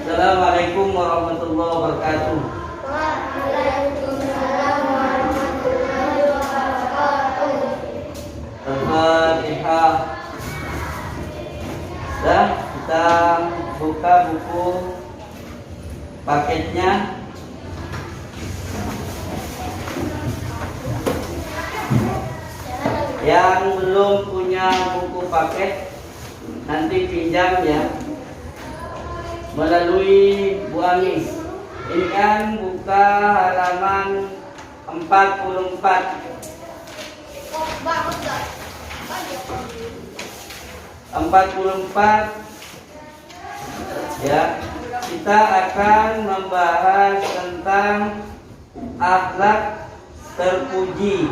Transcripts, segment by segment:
Assalamualaikum warahmatullahi wabarakatuh. Waalaikumsalam warahmatullahi wabarakatuh. Al-Fatihah. Dah, kita buka buku paketnya. Yang belum punya buku paket nanti pinjam ya melalui Bu Ami. Ini kan buka halaman 44. 44 ya. Kita akan membahas tentang akhlak terpuji.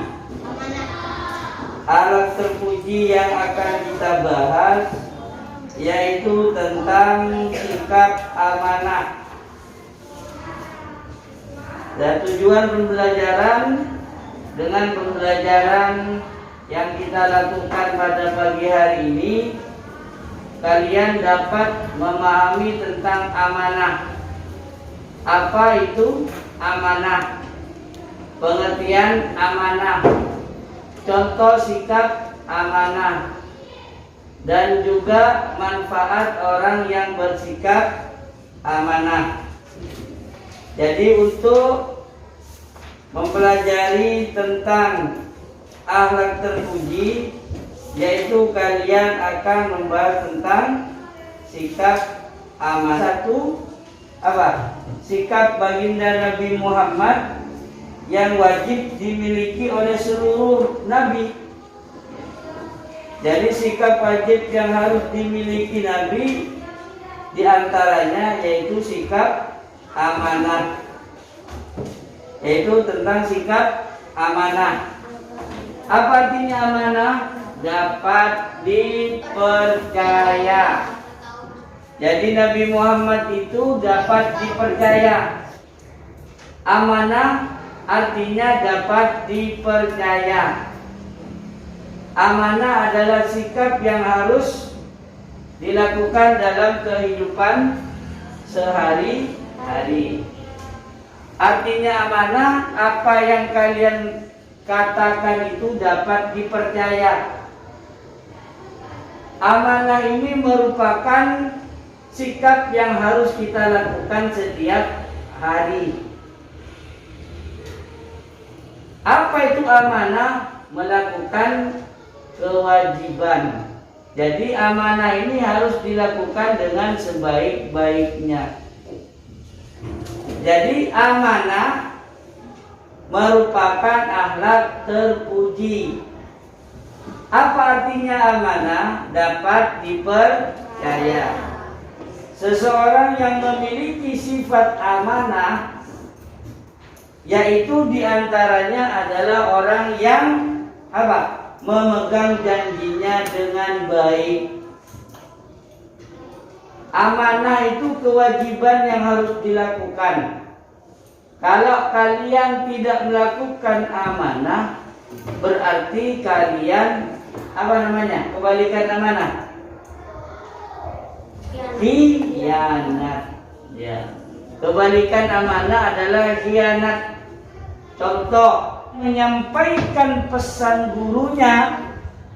Akhlak terpuji yang akan kita bahas yaitu tentang sikap amanah. Dan tujuan pembelajaran dengan pembelajaran yang kita lakukan pada pagi hari ini, kalian dapat memahami tentang amanah. Apa itu amanah? Pengertian amanah, contoh sikap amanah, dan juga manfaat orang yang bersikap amanah. Jadi untuk mempelajari tentang akhlak terpuji, yaitu kalian akan membahas tentang sikap amanah. Satu, apa? Sikap baginda Nabi Muhammad yang wajib dimiliki oleh seluruh nabi. Jadi sikap wajib yang harus dimiliki nabi diantaranya yaitu sikap amanah, yaitu tentang sikap amanah. Apa artinya amanah? Dapat dipercaya. Jadi Nabi Muhammad itu dapat dipercaya. Amanah artinya dapat dipercaya. Amanah adalah sikap yang harus dilakukan dalam kehidupan sehari-hari. Artinya amanah, apa yang kalian katakan itu dapat dipercaya. Amanah ini merupakan sikap yang harus kita lakukan setiap hari. Apa itu amanah? Melakukan kewajiban. Jadi amanah ini harus dilakukan dengan sebaik-baiknya. Jadi amanah merupakan akhlak terpuji. Apa artinya amanah? Dapat dipercaya. Seseorang yang memiliki sifat amanah, yaitu diantaranya adalah orang yang apa? Memegang janjinya dengan baik. Amanah itu kewajiban yang harus dilakukan. Kalau kalian tidak melakukan amanah, berarti kalian apa namanya? Kebalikan amanah? Khianat. Ya. Kebalikan amanah adalah khianat. Contoh, menyampaikan pesan gurunya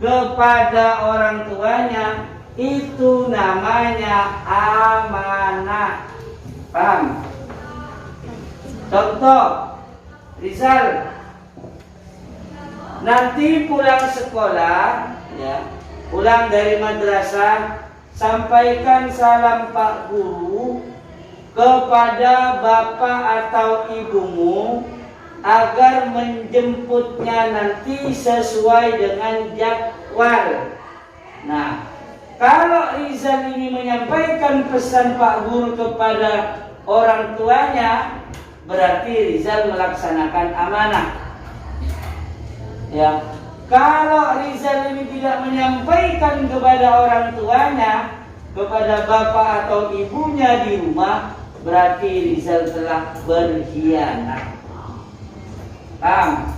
kepada orang tuanya, itu namanya amanah. Paham? Contoh, Rizal nanti pulang sekolah, ya, pulang dari madrasah, sampaikan salam Pak Guru kepada bapak atau ibumu agar menjemputnya nanti sesuai dengan jadwal. Nah, kalau Rizal ini menyampaikan pesan Pak Guru kepada orang tuanya, berarti Rizal melaksanakan amanah. Ya, kalau Rizal ini tidak menyampaikan kepada orang tuanya, kepada bapak atau ibunya di rumah, berarti Rizal telah berkhianat. Paham?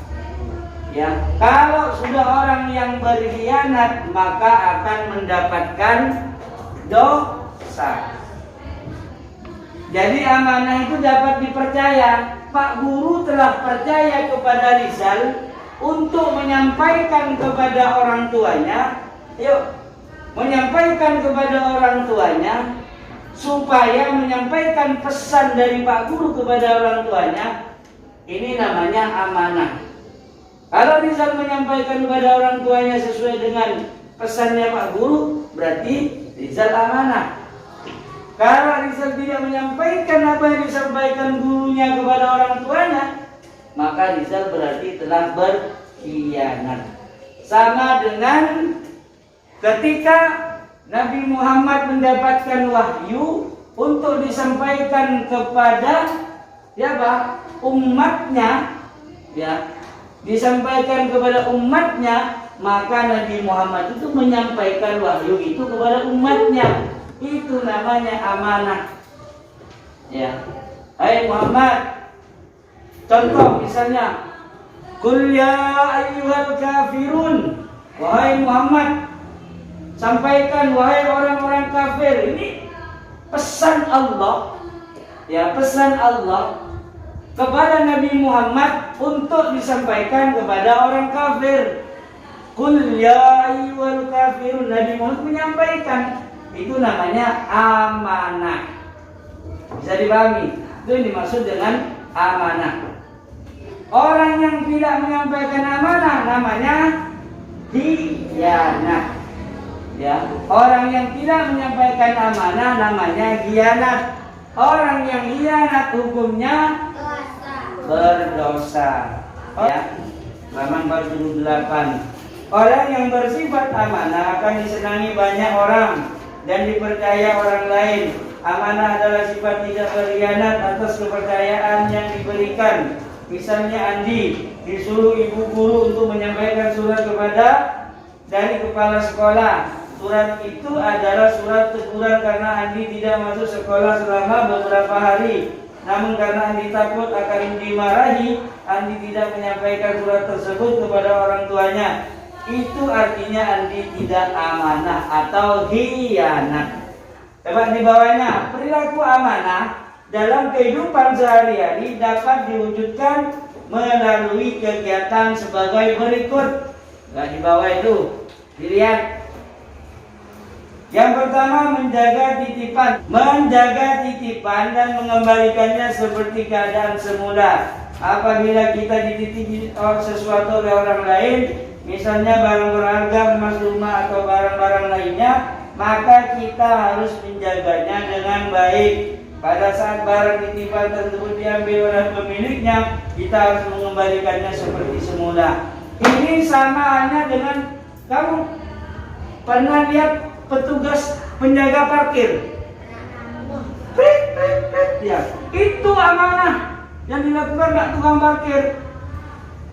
Ya, kalau sudah orang yang berkhianat, maka akan mendapatkan dosa. Jadi amanah itu dapat dipercaya. Pak Guru telah percaya kepada Rizal untuk menyampaikan kepada orang tuanya, menyampaikan kepada orang tuanya supaya menyampaikan pesan dari Pak Guru kepada orang tuanya. Ini namanya amanah. Kalau Rizal menyampaikan kepada orang tuanya sesuai dengan pesannya Pak Guru, berarti Rizal amanah. Kalau Rizal tidak menyampaikan apa yang disampaikan gurunya kepada orang tuanya, maka Rizal berarti telah berkhianat. Sama dengan ketika Nabi Muhammad mendapatkan wahyu untuk disampaikan kepada umatnya, disampaikan kepada umatnya, maka Nabi Muhammad itu menyampaikan wahyu itu kepada umatnya. Itu namanya amanah. Hai Muhammad, contoh misalnya, Qul ya ayyuhal kafirun, wahai Muhammad, sampaikan wahai orang-orang kafir. Ini pesan Allah, pesan Allah kepada Nabi Muhammad untuk disampaikan kepada orang kafir. Qul ya ayyuhal kafirun, Nabi Muhammad menyampaikan. Itu namanya amanah. Bisa dipahami? Itu yang dimaksud dengan amanah. Orang yang tidak menyampaikan amanah namanya khianat. Orang yang tidak menyampaikan amanah namanya khianat. Orang yang khianat hukumnya berdosa. Halaman 48. Orang yang bersifat amanah akan disenangi banyak orang dan dipercaya orang lain. Amanah adalah sifat tidak berkhianat atas kepercayaan yang diberikan. Misalnya Andi disuruh ibu guru untuk menyampaikan surat dari kepala sekolah. Surat itu adalah surat teguran karena Andi tidak masuk sekolah selama beberapa hari. Namun karena Andi takut akan dimarahi, Andi tidak menyampaikan surat tersebut kepada orang tuanya. Itu artinya Andi tidak amanah atau khianat. Coba di bawahnya, perilaku amanah dalam kehidupan sehari-hari dapat diwujudkan melalui kegiatan sebagai berikut. Di bawah itu dilihat. Yang pertama, menjaga titipan dan mengembalikannya seperti keadaan semula. Apabila kita dititipi sesuatu oleh orang lain, misalnya barang berharga, emas, rumah atau barang-barang lainnya, maka kita harus menjaganya dengan baik. Pada saat barang titipan tersebut diambil oleh pemiliknya, kita harus mengembalikannya seperti semula. Ini sama halnya dengan kamu pernah lihat petugas penjaga parkir? Itu amanah yang dilakukan Pak tukang parkir.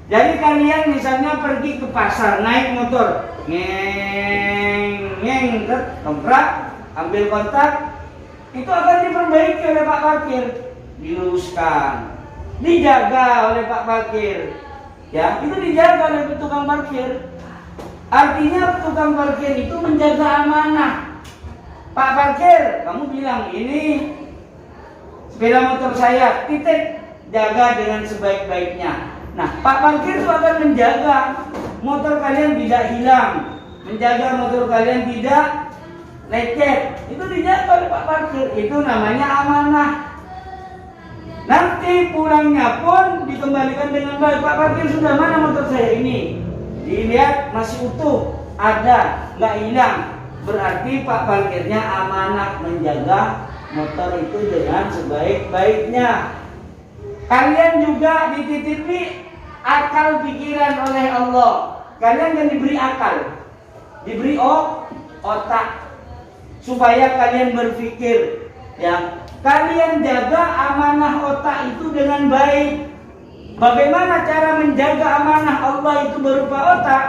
Jadi kalian misalnya pergi ke pasar naik motor, tongkrak, ambil kontak, itu akan diperbaiki oleh Pak Parkir, diluruskan, dijaga oleh Pak Parkir, itu dijaga oleh tukang parkir. Artinya tukang parkir itu menjaga amanah. Pak Parkir, kamu bilang ini sepeda motor saya, titik, jaga dengan sebaik-baiknya. Nah, Pak Parkir itu akan menjaga motor kalian tidak hilang, menjaga motor kalian tidak lecet. Itu dijaga oleh Pak Parkir. Itu namanya amanah. Nanti pulangnya pun dikembalikan dengan baik. Pak Parkir, sudah mana motor saya ini? Dilihat masih utuh, ada, nggak hilang. Berarti Pak Parkirnya amanah menjaga motor itu dengan sebaik-baiknya. Kalian juga dititipi akal pikiran oleh Allah. Kalian yang diberi akal, diberi otak, supaya kalian berpikir. Kalian jaga amanah otak itu dengan baik. Bagaimana cara menjaga amanah Allah itu berupa otak?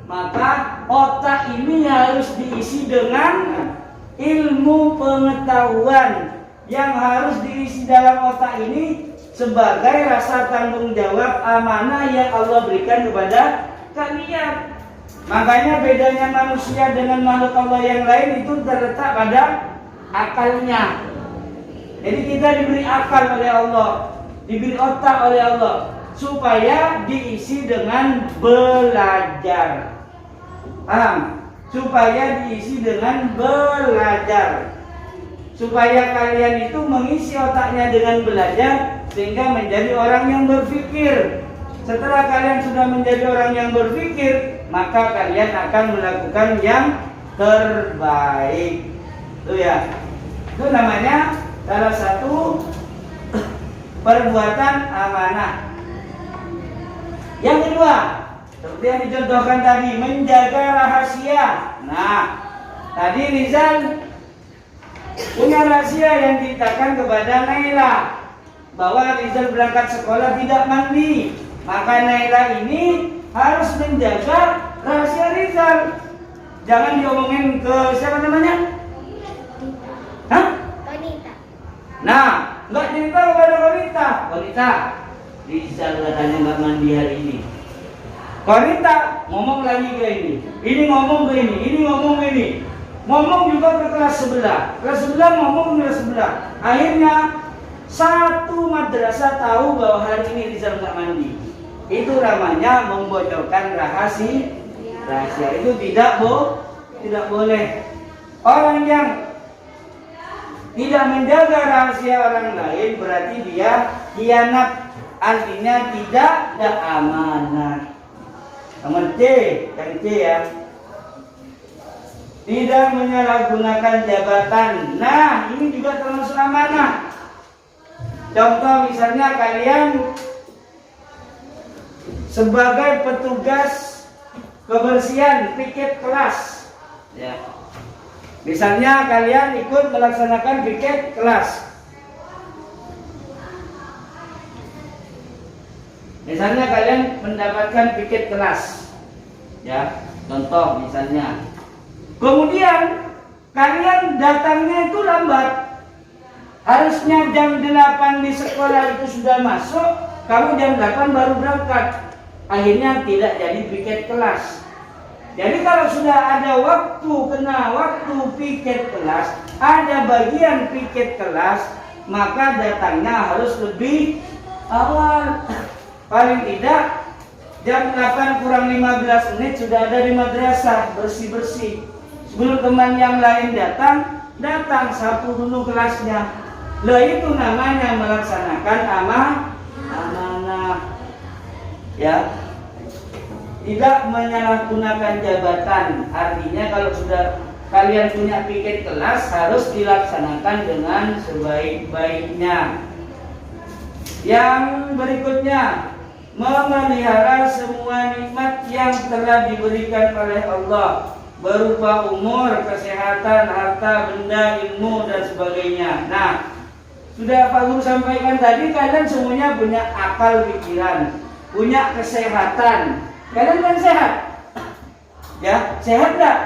Maka otak ini harus diisi dengan ilmu pengetahuan. Yang harus diisi dalam otak ini sebagai rasa tanggung jawab amanah yang Allah berikan kepada kalian. Makanya bedanya manusia dengan makhluk Allah yang lain itu terletak pada akalnya. Jadi kita diberi akal oleh Allah, diberi otak oleh Allah, supaya diisi dengan belajar. Paham? Supaya diisi dengan belajar. Supaya kalian itu mengisi otaknya dengan belajar, sehingga menjadi orang yang berpikir. Setelah kalian sudah menjadi orang yang berpikir, maka kalian akan melakukan yang terbaik. Itu ya. Itu namanya salah satu perbuatan amanah. Yang kedua, seperti yang dicontohkan tadi, menjaga rahasia. Nah, tadi Rizal punya rahasia yang diceritakan kepada Naila, bahwa Rizal berangkat sekolah tidak mandi. Maka Naila ini harus menjaga rahasia Rizal. Jangan diomongin ke siapa namanya? Hah? Wanita. Nah, nggak cerita kepada wanita. Wanita, Rizal katanya nggak mandi hari ini. Wanita ngomong lagi ke ini ngomong ke ini ngomong ke ini. Ngomong juga ke kelas sebelah. Kelas sebelah ngomong ke kelas sebelah. Akhirnya satu madrasah tahu bahwa hari ini Rizal nggak mandi. Itu namanya membocorkan rahasia. Itu tidak boleh. Orang yang tidak menjaga rahasia orang lain berarti dia khianat, artinya tidak ada amanah. Nomor C, yang C ya. Tidak menyalahgunakan jabatan. Nah, ini juga termasuk amanah. Contoh misalnya kalian sebagai petugas kebersihan piket kelas, ya. Misalnya kalian ikut melaksanakan piket kelas. Misalnya kalian mendapatkan piket kelas, ya. Contoh misalnya. Kemudian kalian datangnya itu lambat. Harusnya jam 8 di sekolah itu sudah masuk, kamu jam 8 baru berangkat. Akhirnya tidak jadi piket kelas. Jadi kalau sudah ada waktu, kena waktu piket kelas, ada bagian piket kelas, maka datangnya harus lebih awal. Paling tidak jam 8 kurang 15 menit sudah ada di madrasah, bersih-bersih. Sebelum teman yang lain datang, sapu dulu kelasnya. Lah itu namanya melaksanakan amanah. Ya. Tidak menyalahgunakan jabatan. Artinya kalau sudah kalian punya piket kelas harus dilaksanakan dengan sebaik-baiknya. Yang berikutnya, memelihara semua nikmat yang telah diberikan oleh Allah, berupa umur, kesehatan, harta, benda, ilmu dan sebagainya. Nah, sudah Pak Guru sampaikan tadi, kalian semuanya punya akal pikiran, punya kesehatan. Kalian kan sehat? Ya, sehat enggak?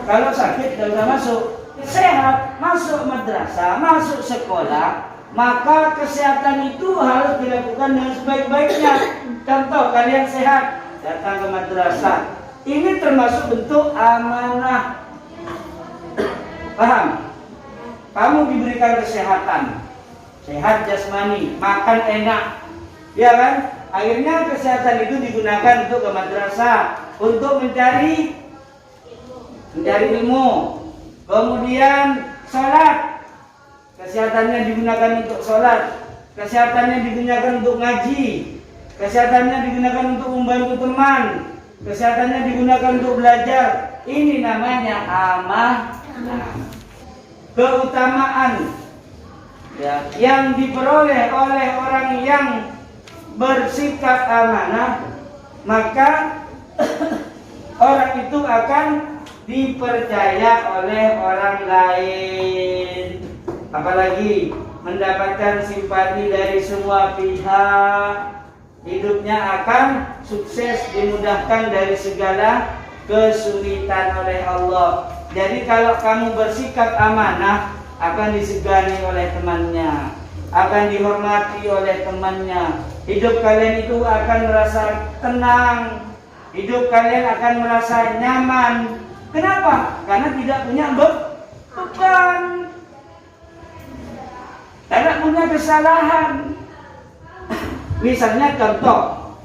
Kalau sakit tidak usah masuk. Sehat, masuk madrasah, masuk sekolah, maka kesehatan itu harus dilakukan dengan sebaik-baiknya. Contoh, kalian sehat, datang ke madrasah. Ini termasuk bentuk amanah. Paham? Kamu diberikan kesehatan, sehat jasmani, makan enak, ya kan? Akhirnya kesehatan itu digunakan untuk ke madrasah, untuk mencari ilmu. Kemudian sholat, kesehatannya digunakan untuk sholat, kesehatannya digunakan untuk ngaji, kesehatannya digunakan untuk membantu teman, kesehatannya digunakan untuk belajar. Ini namanya amanah. Keutamaan ya, yang diperoleh oleh orang yang bersikap amanah, maka orang itu akan dipercaya oleh orang lain, apalagi mendapatkan simpati dari semua pihak. Hidupnya akan sukses, dimudahkan dari segala kesulitan oleh Allah. Jadi kalau kamu bersikap amanah, akan disegani oleh temannya, akan dihormati oleh temannya. Hidup kalian itu akan merasa tenang, hidup kalian akan merasa nyaman. Kenapa? Karena tidak punya beban. punya kesalahan. Misalnya contoh,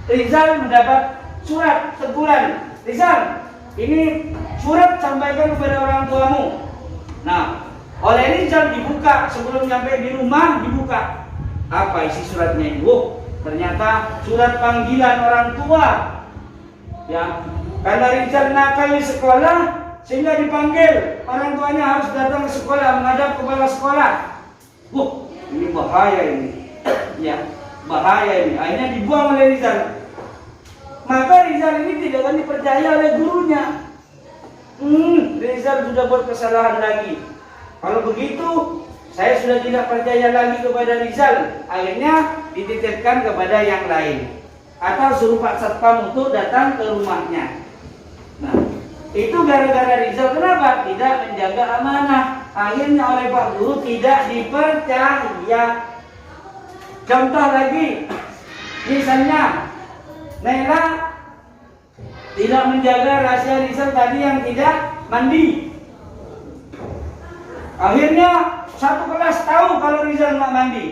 Rizal mendapat surat teguran. Rizal, ini surat sampaikan kepada orang tuamu. Nah, oleh Rizal dibuka sebelum sampai di rumah dibuka. Apa isi suratnya ibu? Ternyata surat panggilan orang tua. Ya, karena Rizal nakal di sekolah sehingga dipanggil. Orang tuanya harus datang ke sekolah menghadap kepala sekolah. Ini bahaya ini. Ya, bahaya ini. Akhirnya dibuang oleh Rizal. Maka Rizal ini tidak akan dipercaya oleh gurunya. Rizal sudah buat kesalahan lagi. Kalau begitu, saya sudah tidak percaya lagi kepada Rizal. Akhirnya dititipkan kepada yang lain. Atau suruh Pak Satpam untuk datang ke rumahnya. Nah, itu gara-gara Rizal kenapa? Tidak menjaga amanah. Akhirnya oleh Pak Guru tidak dipercaya. Contoh lagi, misalnya Naila tidak menjaga rahasia Rizal tadi yang tidak mandi. Akhirnya satu kelas tahu kalau Rizal nggak mandi.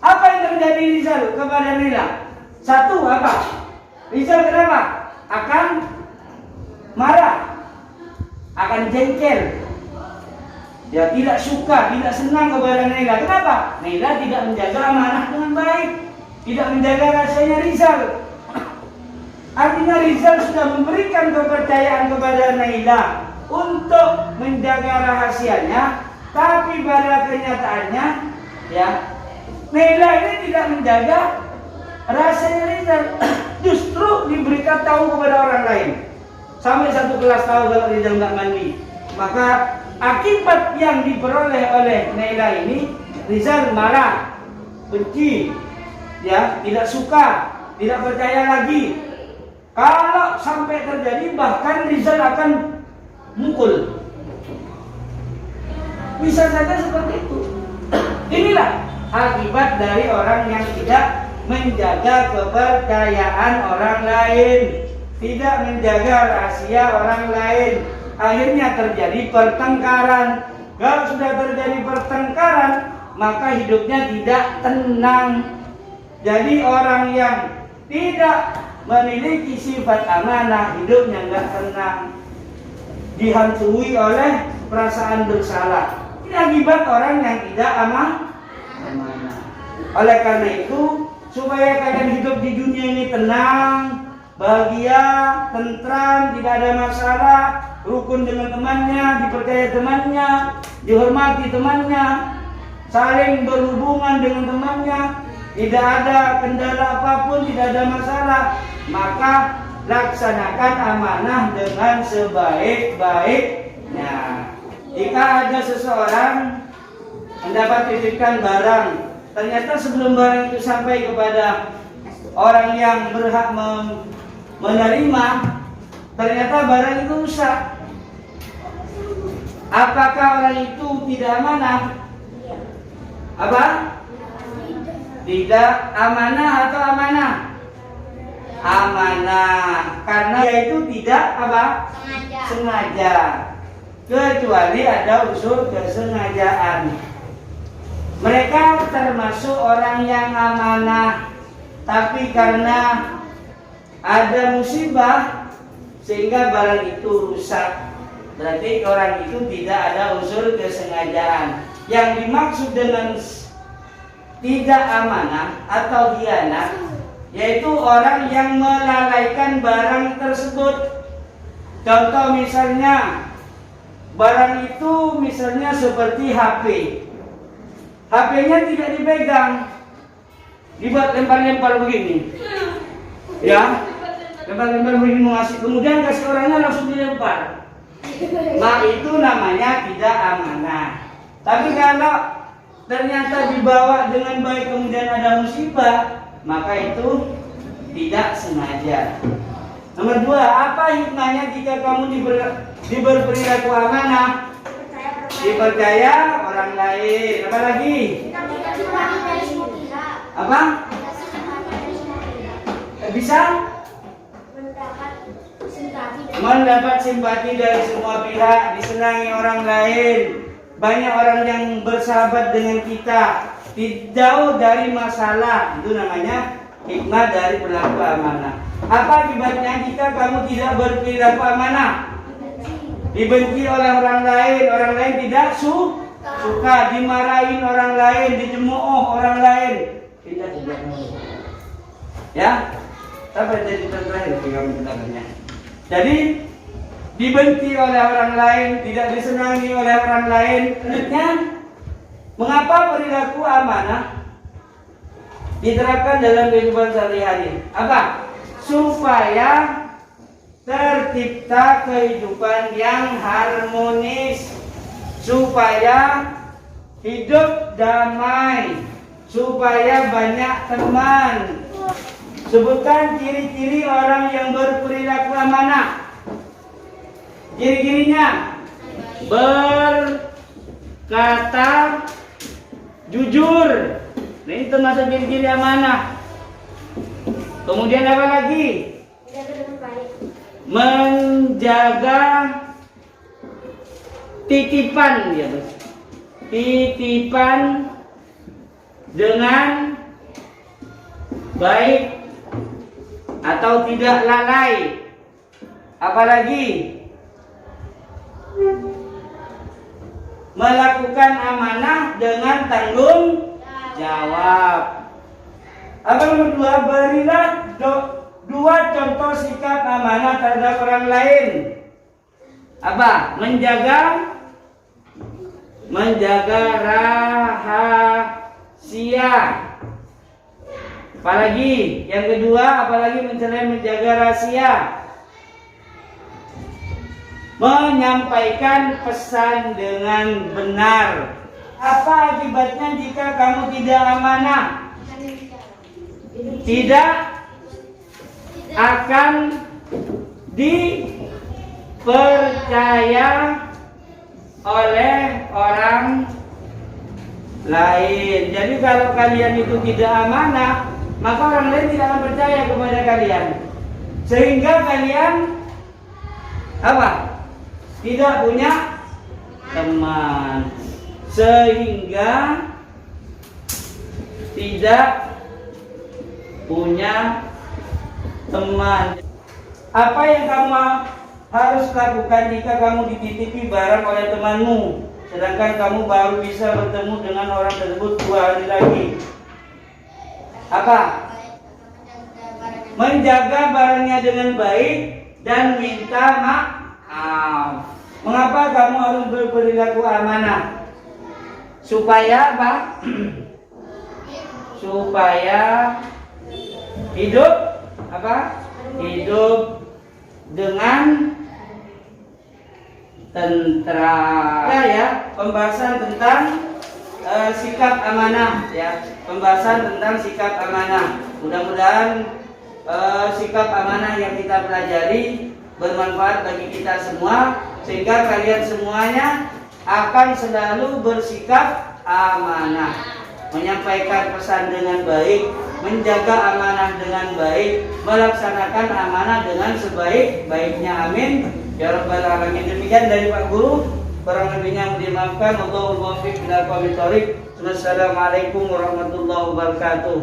Apa yang terjadi Rizal kepada Naila? Satu apa? Rizal kenapa? Akan marah, akan jengkel. Dia tidak suka, tidak senang kepada Naila. Kenapa? Naila tidak menjaga amanah dengan baik, tidak menjaga rahasianya Rizal. Artinya Rizal sudah memberikan kepercayaan kepada Naila untuk menjaga rahasianya, tapi pada kenyataannya, ya, Naila ini tidak menjaga rahasianya Rizal. Justru diberikan tahu kepada orang lain. Sampai satu kelas tahu kalau Rizal nggak mandi. Maka akibat yang diperoleh oleh Naila ini, Rizal marah, benci, ya, tidak suka, tidak percaya lagi. Kalau sampai terjadi bahkan Rizal akan mukul. Bisa saja seperti itu. Inilah akibat dari orang yang tidak menjaga kepercayaan orang lain, tidak menjaga rahasia orang lain. Akhirnya terjadi pertengkaran. Kalau sudah terjadi pertengkaran, maka hidupnya tidak tenang. Jadi orang yang tidak memiliki sifat amanah, hidupnya nggak tenang, dihantui oleh perasaan bersalah. Ini akibat orang yang tidak amanah. Oleh karena itu, supaya kalian hidup di dunia ini tenang, bahagia, tentram, tidak ada masalah, rukun dengan temannya, dipercaya temannya, dihormati temannya, saling berhubungan dengan temannya, tidak ada kendala apapun, tidak ada masalah, maka laksanakan amanah dengan sebaik-baiknya. Jika ada seseorang mendapat titipkan barang, ternyata sebelum barang itu sampai kepada orang yang berhak menerima, ternyata barang itu rusak. Apakah orang itu tidak amanah? Apa? Tidak amanah atau amanah? Amanah, karena dia itu tidak apa? Sengaja. Kecuali ada unsur kesengajaan. Mereka termasuk orang yang amanah, tapi karena ada musibah sehingga barang itu rusak. Berarti orang itu tidak ada unsur kesengajaan. Yang dimaksud dengan tidak amanah atau khianat, yaitu orang yang melalaikan barang tersebut. Contoh misalnya, barang itu misalnya seperti HP. HP-nya tidak dipegang, dibuat lempar-lempar begini, ya, lempar-lempar begini mengasih, kemudian kasih orangnya langsung dilempar. Nah, itu namanya tidak amanah. Tapi kalau ternyata dibawa dengan baik kemudian ada musibah, maka itu tidak sengaja. Nomor 2, apa hikmahnya jika kamu diberi perilaku amanah? Dipercaya orang lain. Apa lagi? Apa? Bisa mendapat simpati dari semua pihak, disenangi orang lain. banyak orang yang bersahabat dengan kita, jauh dari masalah. Itu namanya hikmah dari berlaku amanah. Apa akibatnya jika kamu tidak berperilaku amanah? Dibenci oleh orang lain tidak suka, dimarahin orang lain, dicemooh orang lain, tidak mau. Ya, apa jadi terakhir kamu bertanya? Jadi dibenci oleh orang lain, tidak disenangi oleh orang lain. Selanjutnya, mengapa perilaku amanah diterapkan dalam kehidupan sehari-hari? Apa? Supaya tercipta kehidupan yang harmonis, supaya hidup damai, supaya banyak teman. Sebutkan ciri-ciri orang yang berperilaku amanah. Ciri-cirinya: berkata jujur. Nah, ini termasuk ciri-ciri amanah. Kemudian apa lagi? Menjaga titipan, ya, titipan dengan baik atau tidak lalai. Apalagi melakukan amanah dengan tanggung jawab. Apa nomor 2? Berilah dua contoh sikap amanah terhadap orang lain. Apa? Menjaga rahasia. Apalagi yang kedua, apalagi selain menjaga rahasia, menyampaikan pesan dengan benar. Apa akibatnya jika kamu tidak amanah? Tidak akan dipercaya oleh orang lain. Jadi kalau kalian itu tidak amanah, maka orang lain tidak akan percaya kepada kalian. Sehingga kalian apa? Tidak punya teman. Sehingga tidak punya teman. Apa yang kamu harus lakukan jika kamu dititipi barang oleh temanmu, sedangkan kamu baru bisa bertemu dengan orang tersebut 2 hari lagi? Apa? Menjaga barangnya dengan baik dan minta maaf. Mengapa kamu harus berperilaku amanah? Supaya apa? Supaya hidup apa? Hidup dengan tentram. Ya, pembahasan tentang sikap amanah, ya. Pembahasan tentang sikap amanah. Mudah-mudahan sikap amanah yang kita pelajari bermanfaat bagi kita semua, sehingga kalian semuanya akan selalu bersikap amanah, menyampaikan pesan dengan baik, menjaga amanah dengan baik, melaksanakan amanah dengan sebaik-baiknya. Amin ya rabbal alamin. Demikian dari Pak Guru, kurang lebihnya mohon dimaafkan. Wallahul muwaffiq ila aqwamit thoriq. Wassalamualaikum warahmatullahi wabarakatuh.